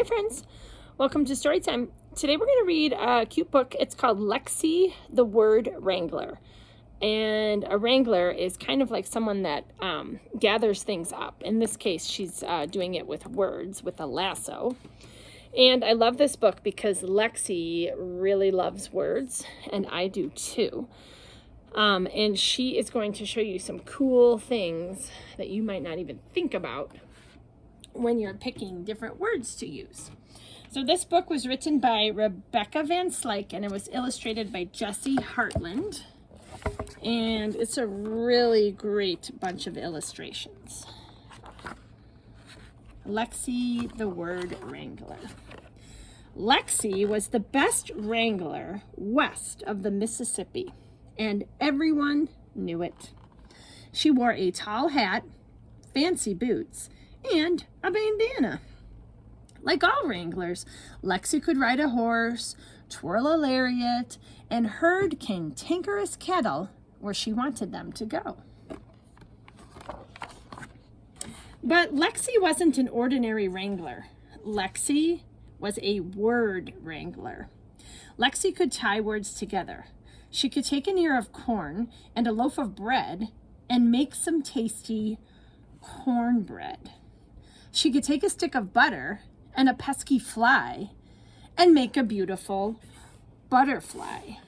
Hi friends, welcome to Storytime. Today we're going to read a cute book. It's called Lexie, the Word Wrangler. And a wrangler is kind of like someone that gathers things up. In this case, she's doing it with words, with a lasso. And I love this book because Lexie really loves words, and I do too. And she is going to show you some cool things that you might not even think about when you're picking different words to use. So this book was written by Rebecca Van Slyke, and it was illustrated by Jessie Hartland. And it's a really great bunch of illustrations. Lexie, the Word Wrangler. Lexie was the best wrangler west of the Mississippi, and everyone knew it. She wore a tall hat, fancy boots, and a bandana. Like all wranglers, Lexie could ride a horse, twirl a lariat, and herd cantankerous cattle where she wanted them to go. But Lexie wasn't an ordinary wrangler. Lexie was a word wrangler. Lexie could tie words together. She could take an ear of corn and a loaf of bread and make some tasty cornbread. She could take a stick of butter and a pesky fly and make a beautiful butterfly.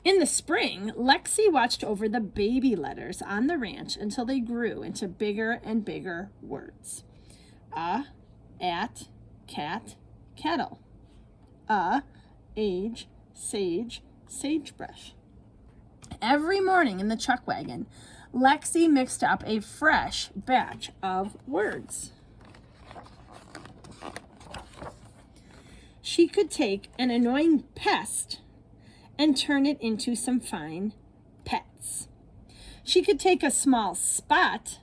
In the spring, Lexie watched over the baby letters on the ranch until they grew into bigger and bigger words. At, cat, kettle. Age, sage, sagebrush. Every morning in the chuck wagon, Lexie mixed up a fresh batch of words. She could take an annoying pest and turn it into some fine pets. She could take a small spot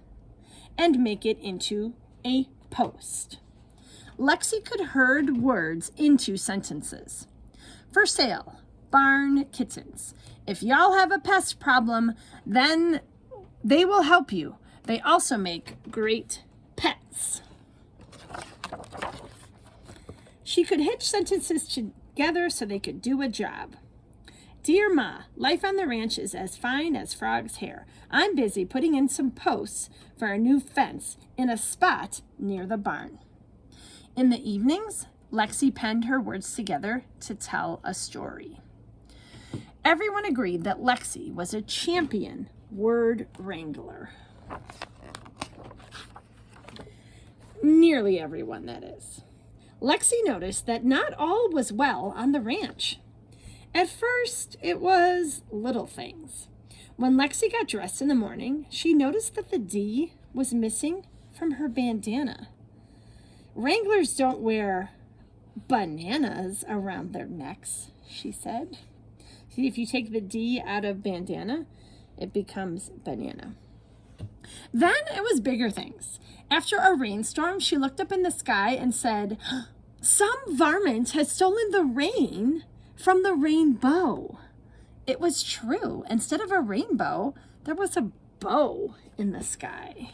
and make it into a post. Lexie could herd words into sentences. For sale, barn kittens. If y'all have a pest problem, then they will help you. They also make great pets. She could hitch sentences together so they could do a job. Dear Ma, life on the ranch is as fine as frog's hair. I'm busy putting in some posts for a new fence in a spot near the barn. In the evenings, Lexie penned her words together to tell a story. Everyone agreed that Lexie was a champion word wrangler. Nearly everyone, that is. Lexie noticed that not all was well on the ranch. At first, it was little things. When Lexie got dressed in the morning, she noticed that the D was missing from her bandana. Wranglers don't wear bananas around their necks, she said. See, if you take the D out of bandana, it becomes banana. Then it was bigger things. After a rainstorm, she looked up in the sky and said, "Some varmint has stolen the rain from the rainbow." It was true. Instead of a rainbow, there was a bow in the sky.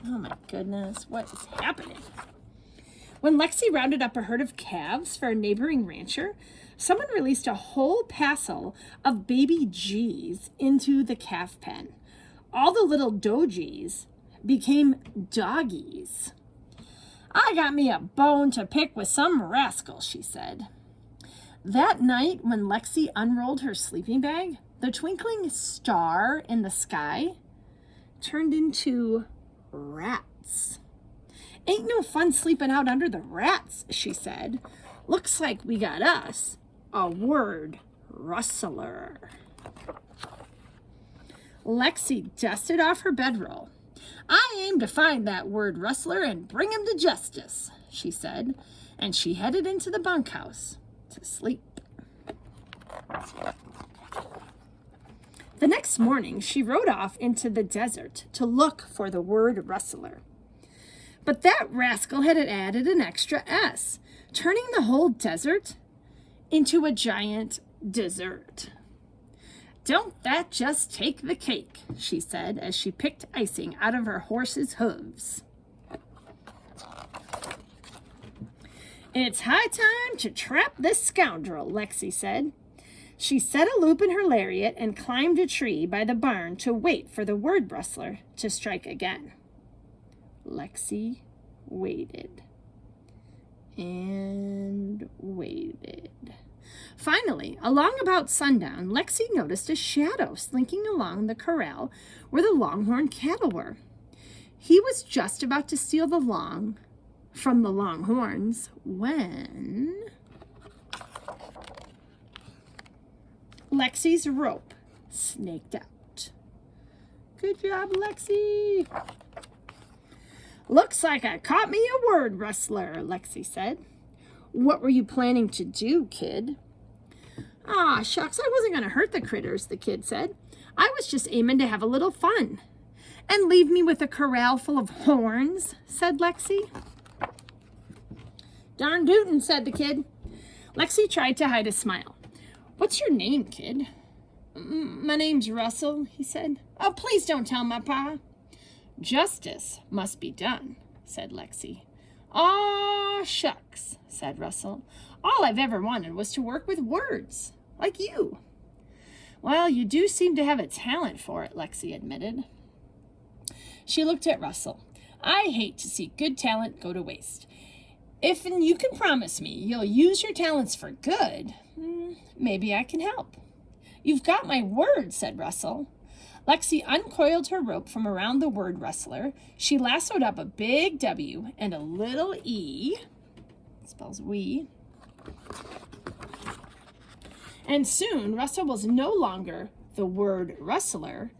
Oh my goodness, what is happening? When Lexie rounded up a herd of calves for a neighboring rancher, someone released a whole passel of baby G's into the calf pen. All the little dogies became doggies. "I got me a bone to pick with some rascal," she said. That night, when Lexie unrolled her sleeping bag, the twinkling star in the sky turned into rats. "Ain't no fun sleeping out under the rats," she said. "Looks like we got us a word rustler." Lexie dusted off her bedroll. "I aim to find that word rustler and bring him to justice," she said, and she headed into the bunkhouse to sleep. The next morning, she rode off into the desert to look for the word rustler. But that rascal had added an extra S, turning the whole desert into a giant dessert. "Don't that just take the cake?" she said as she picked icing out of her horse's hooves. It's high time to trap this scoundrel, Lexie said. She set a loop in her lariat and climbed a tree by the barn to wait for the word rustler to strike again. Lexie waited and waited. Finally, along about sundown, Lexie noticed a shadow slinking along the corral where the longhorn cattle were. He was just about to steal the long from the longhorns when Lexie's rope snaked out. Good job, Lexie. Looks like I caught me a word rustler, Lexie said. What were you planning to do, kid? Aw, shucks, I wasn't going to hurt the critters, the kid said. I was just aiming to have a little fun. And leave me with a corral full of horns, said Lexie. Darn tootin', said the kid. Lexie tried to hide a smile. What's your name, kid? My name's Russell, he said. Oh, please don't tell my pa. Justice must be done, said Lexie. Aw, shucks, said Russell. All I've ever wanted was to work with words, like you. Well, you do seem to have a talent for it, Lexie admitted. She looked at Russell. I hate to see good talent go to waste. If you can promise me you'll use your talents for good, maybe I can help. You've got my word, said Russell. Lexie uncoiled her rope from around the word rustler. She lassoed up a big W and a little E, spells we, and soon Russell was no longer the word rustler.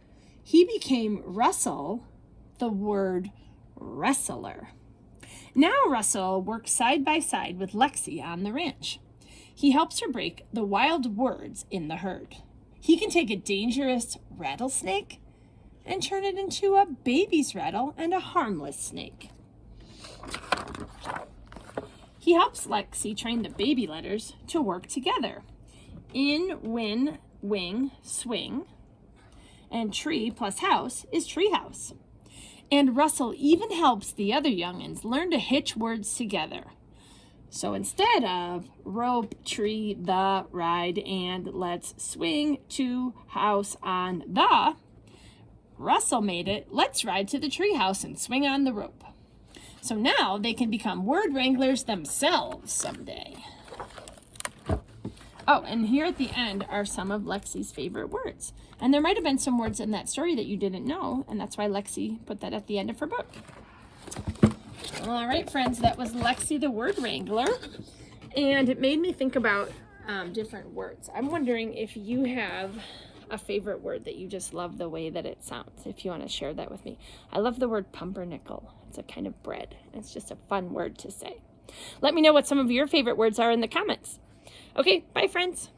He became Russell, the word wrestler. Now Russell works side by side with Lexie on the ranch. He helps her break the wild words in the herd. He can take a dangerous rattlesnake and turn it into a baby's rattle and a harmless snake. He helps Lexie train the baby letters to work together. In, win, wing, swing, and tree plus house is treehouse. And Russell even helps the other young'uns learn to hitch words together. So instead of rope, tree, the, ride, and let's swing to house on the, Russell made it, let's ride to the treehouse and swing on the rope. So now they can become word wranglers themselves someday. Oh, and here at the end are some of Lexie's favorite words. And there might have been some words in that story that you didn't know, and that's why Lexie put that at the end of her book. All right, friends, that was Lexie the Word Wrangler, and it made me think about different words. I'm wondering if you have a favorite word that you just love the way that it sounds, if you want to share that with me. I love the word pumpernickel. It's a kind of bread. It's just a fun word to say. Let me know what some of your favorite words are in the comments. Okay, bye, friends.